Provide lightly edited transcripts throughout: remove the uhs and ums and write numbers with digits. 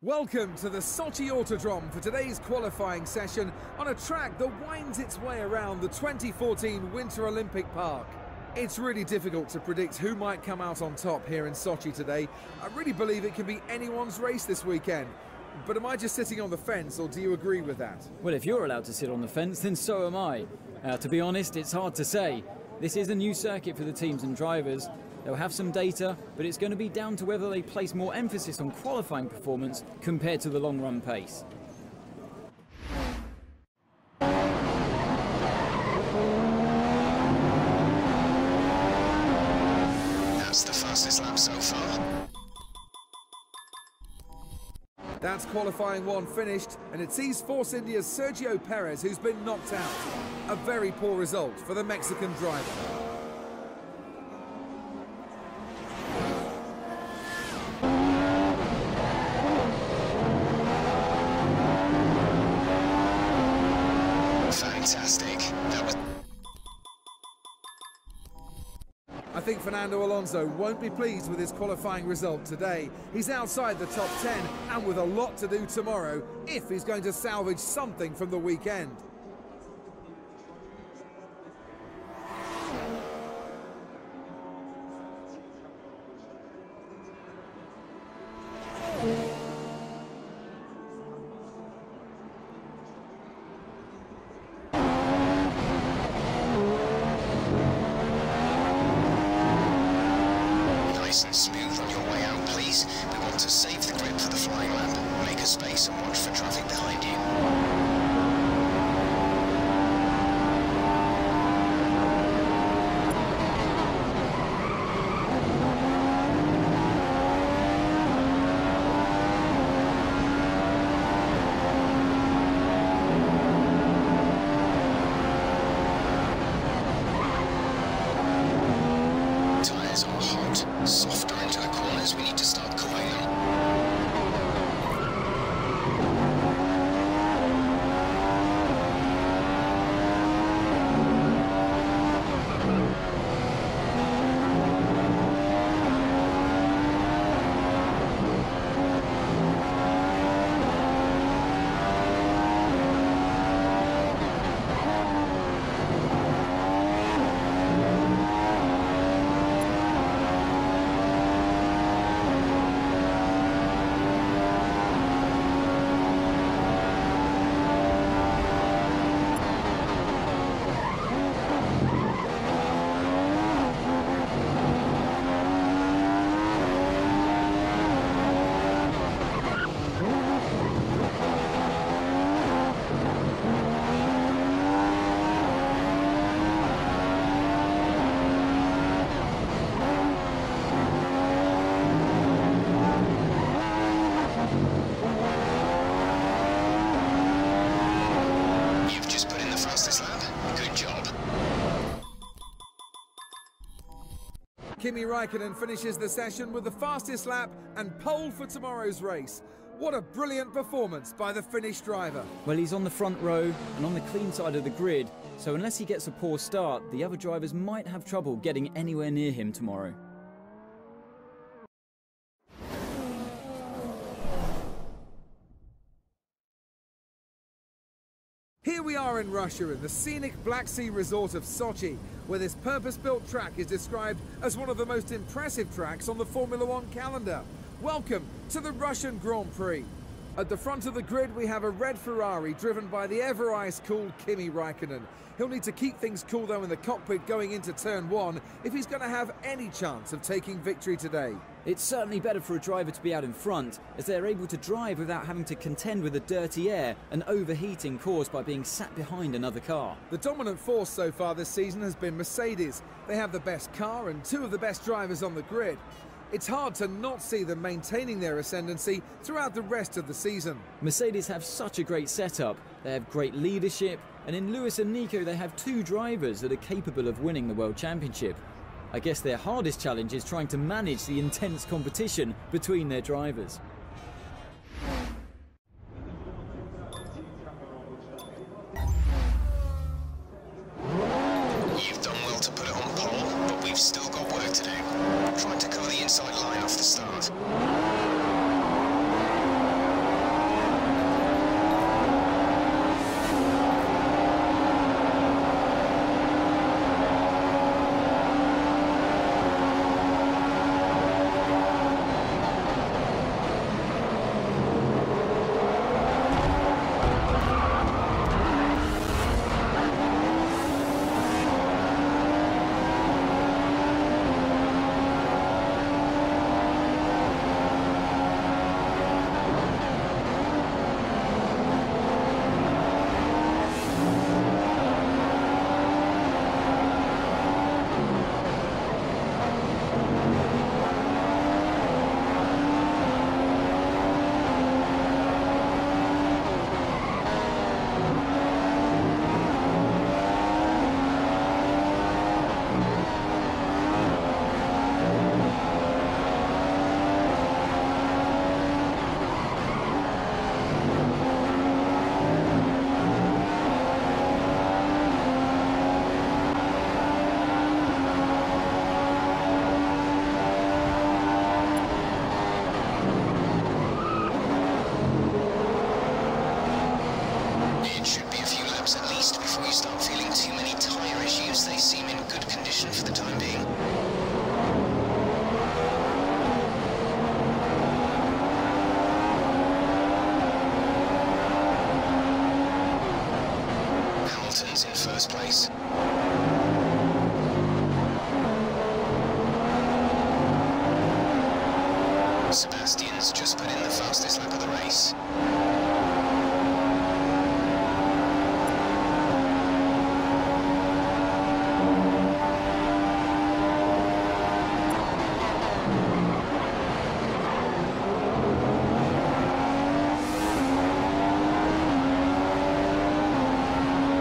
Welcome to the Sochi Autodrome for today's qualifying session on a track that winds its way around the 2014 Winter Olympic Park. It's really difficult to predict who might come out on top here in Sochi today. I really believe it can be anyone's race this weekend. But am I just sitting on the fence, or do you agree with that? Well, if you're allowed to sit on the fence, then so am I. To be honest, it's hard to say. This is a new circuit for the teams and drivers. They'll have some data, but it's going to be down to whether they place more emphasis on qualifying performance compared to the long-run pace. That's the fastest lap so far. That's qualifying one finished, and it sees Force India's Sergio Perez, who's been knocked out. A very poor result for the Mexican driver. Fantastic. I think Fernando Alonso won't be pleased with his qualifying result today. He's outside the top 10 and with a lot to do tomorrow if he's going to salvage something from the weekend. Nice and smooth on your way out, please. We want to save the grip for the flying lap. Make a space and watch for traffic behind you. Tyres are hot, softer into the corners. We need to start cooling them. You've just put in the fastest lap. Good job. Kimi Raikkonen finishes the session with the fastest lap and pole for tomorrow's race. What a brilliant performance by the Finnish driver. Well, he's on the front row and on the clean side of the grid, so unless he gets a poor start, the other drivers might have trouble getting anywhere near him tomorrow. Here we are in Russia in the scenic Black Sea resort of Sochi, where this purpose-built track is described as one of the most impressive tracks on the Formula One calendar. Welcome to the Russian Grand Prix. At the front of the grid we have a red Ferrari driven by the ever ice-cool Kimi Raikkonen. He'll need to keep things cool though in the cockpit going into turn one if he's going to have any chance of taking victory today. It's certainly better for a driver to be out in front, as they're able to drive without having to contend with the dirty air and overheating caused by being sat behind another car. The dominant force so far this season has been Mercedes. They have the best car and two of the best drivers on the grid. It's hard to not see them maintaining their ascendancy throughout the rest of the season. Mercedes have such a great setup, they have great leadership, and in Lewis and Nico they have two drivers that are capable of winning the World Championship. I guess their hardest challenge is trying to manage the intense competition between their drivers. You've done well to put it on pole, but we've still got work to do. Trying to cover the inside line off the start. Hamilton's in first place. Sebastian's just put in the fastest lap of the race.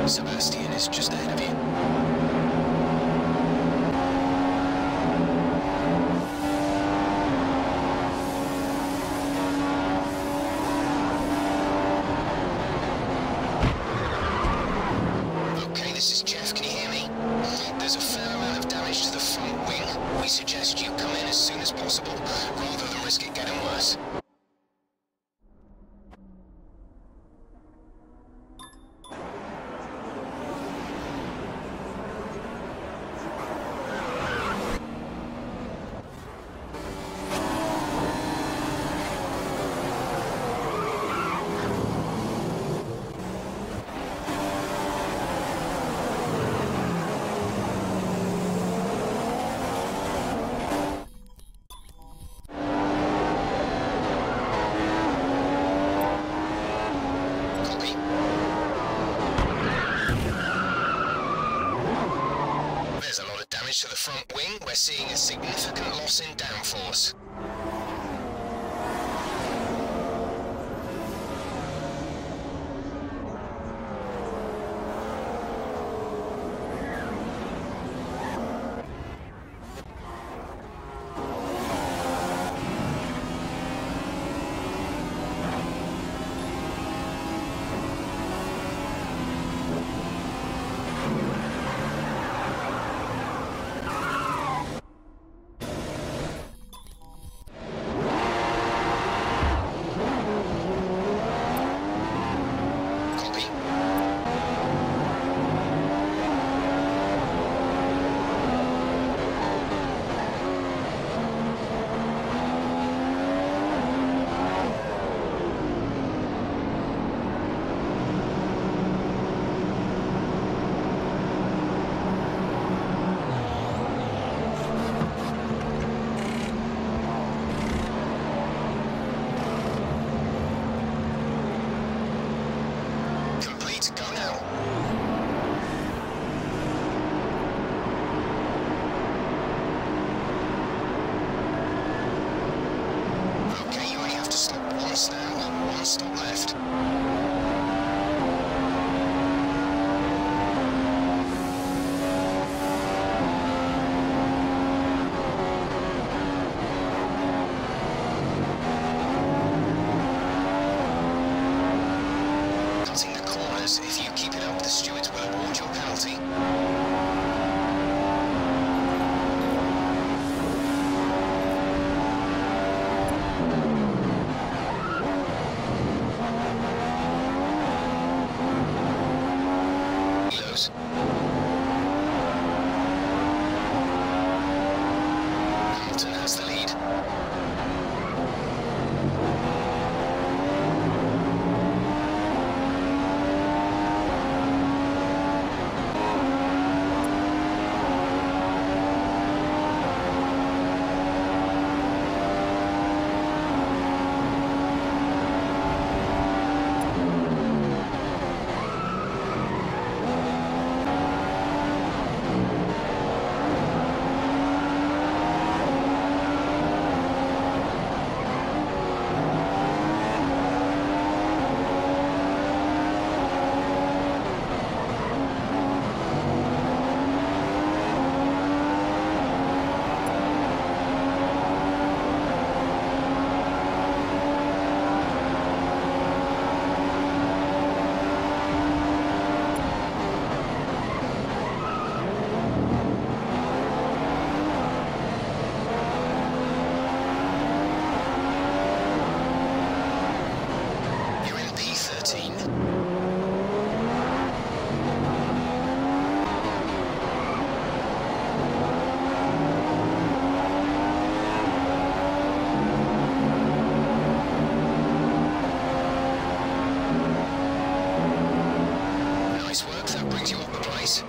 Sebastian is just ahead of you. Okay, this is Jeff, can you hear me? There's a fair amount of damage to the front wing. We suggest you come in as soon as possible, rather than risk it getting worse. To the front wing, we're seeing a significant loss in downforce. One stop left. Cutting the corners, if you keep it up, the stewards will award your penalty. Hamilton has the lead. Nice work, that brings you up the place.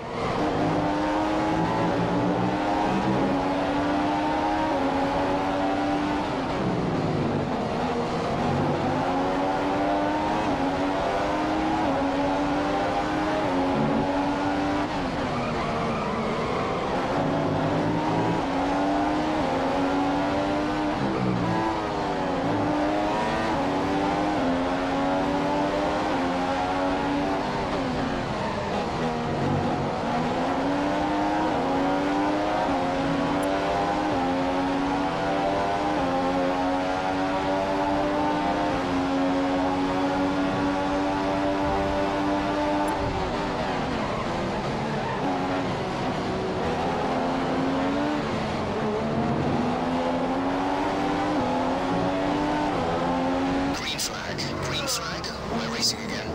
Green flag, we're racing again.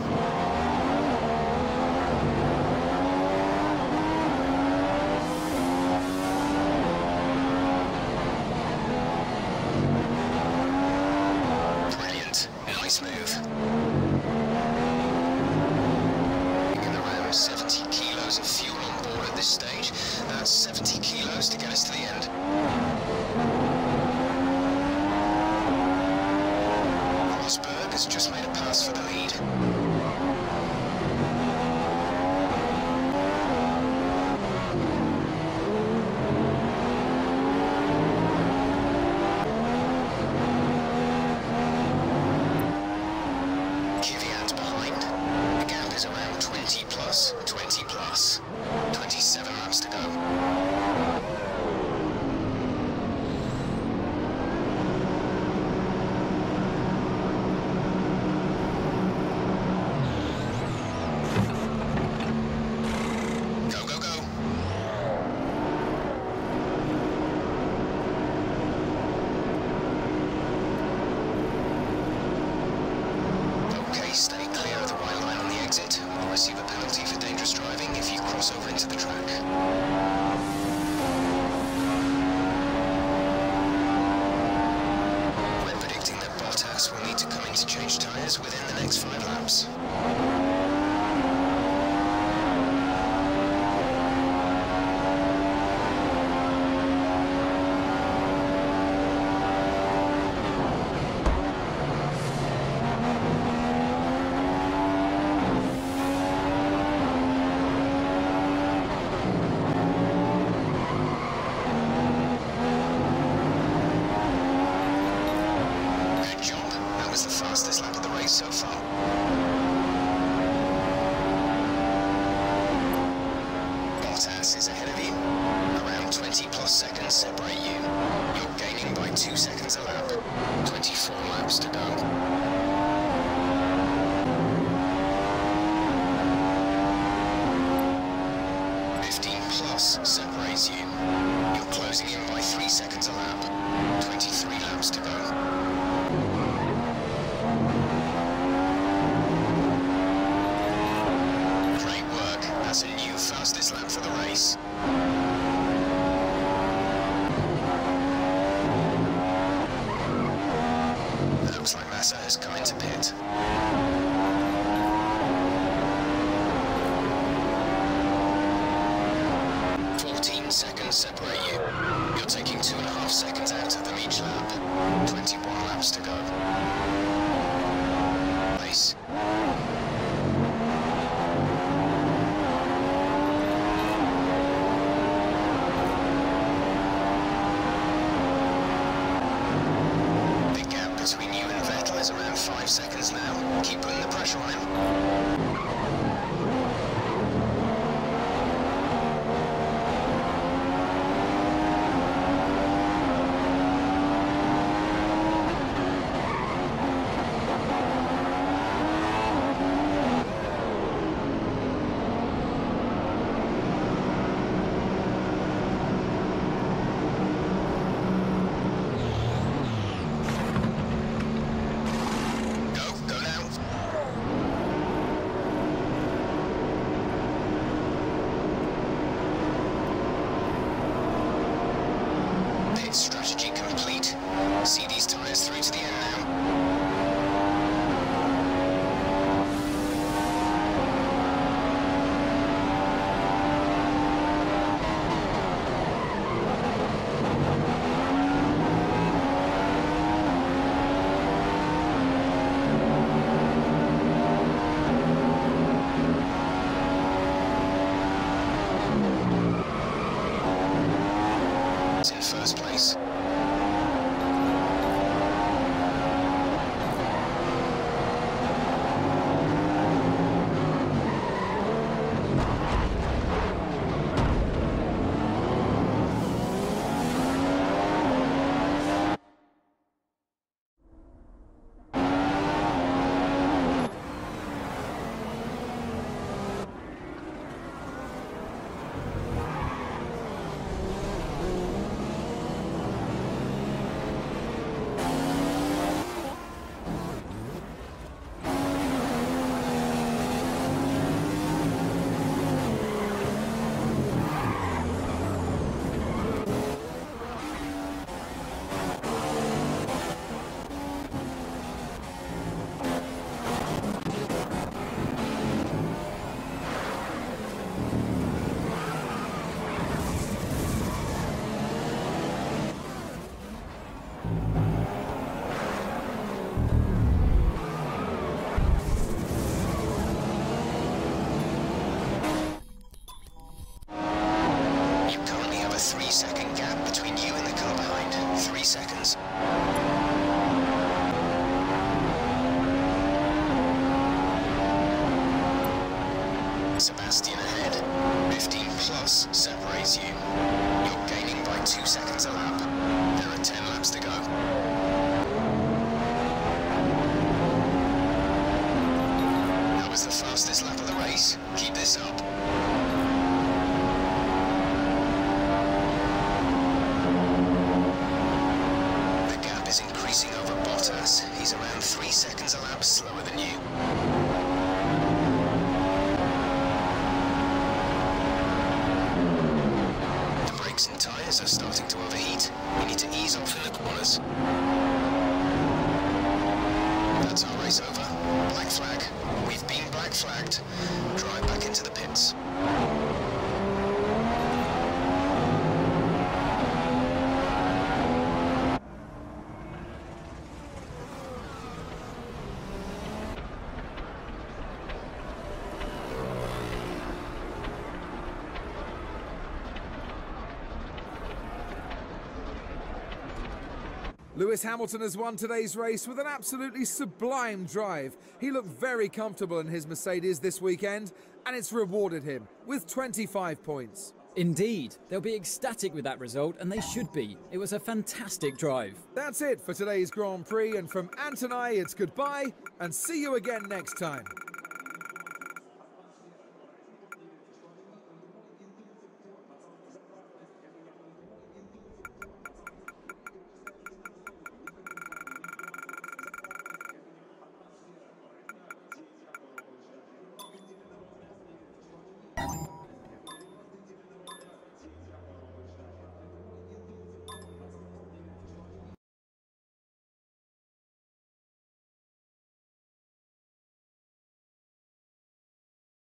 Brilliant, nice move. Taking around 70 kilos of fuel on board at this stage. That's 70 kilos to get us to the end. Has just made a pass for the lead. Kvyat behind. The gap is around 20 plus. 27 laps to go. Stay clear of the white line on the exit. We'll receive a penalty for dangerous driving if you cross over into the track. We're predicting that Bottas will need to come in to change tyres within the next 5 laps. Fastest lap of the race so far. Bottas is ahead of you. Around 20 plus seconds separate you. You're gaining by 2 seconds a lap. 24 laps to go. Separates you. You're closing in by 3 seconds a lap. 23 laps to go. Great work. That's a new fastest lap for the race. It looks like Massa has come into pit. 14 seconds separate you. You're taking 2.5 seconds out of them each lap. 21 laps to go. Race. The gap between you and Vettel is around 5 seconds now. Keep putting the pressure on him. was in first place. You currently have a 3-second gap between you and the car behind. 3 seconds. Sebastian ahead. 15 plus separates you. You're gaining by 2 seconds a lap. There are 10 laps to go. That was the fastest lap of the race. Keep this up. The gap is increasing over Bottas. He's around 3 seconds a lap slower than you. And tyres are starting to overheat. We need to ease off in the corners. That's our race over. Black flag. We've been black flagged. Drive back into the pits. Lewis Hamilton has won today's race with an absolutely sublime drive. He looked very comfortable in his Mercedes this weekend, and it's rewarded him with 25 points. Indeed, they'll be ecstatic with that result, and they should be. It was a fantastic drive. That's it for today's Grand Prix, and from Ant and I, it's goodbye, and see you again next time.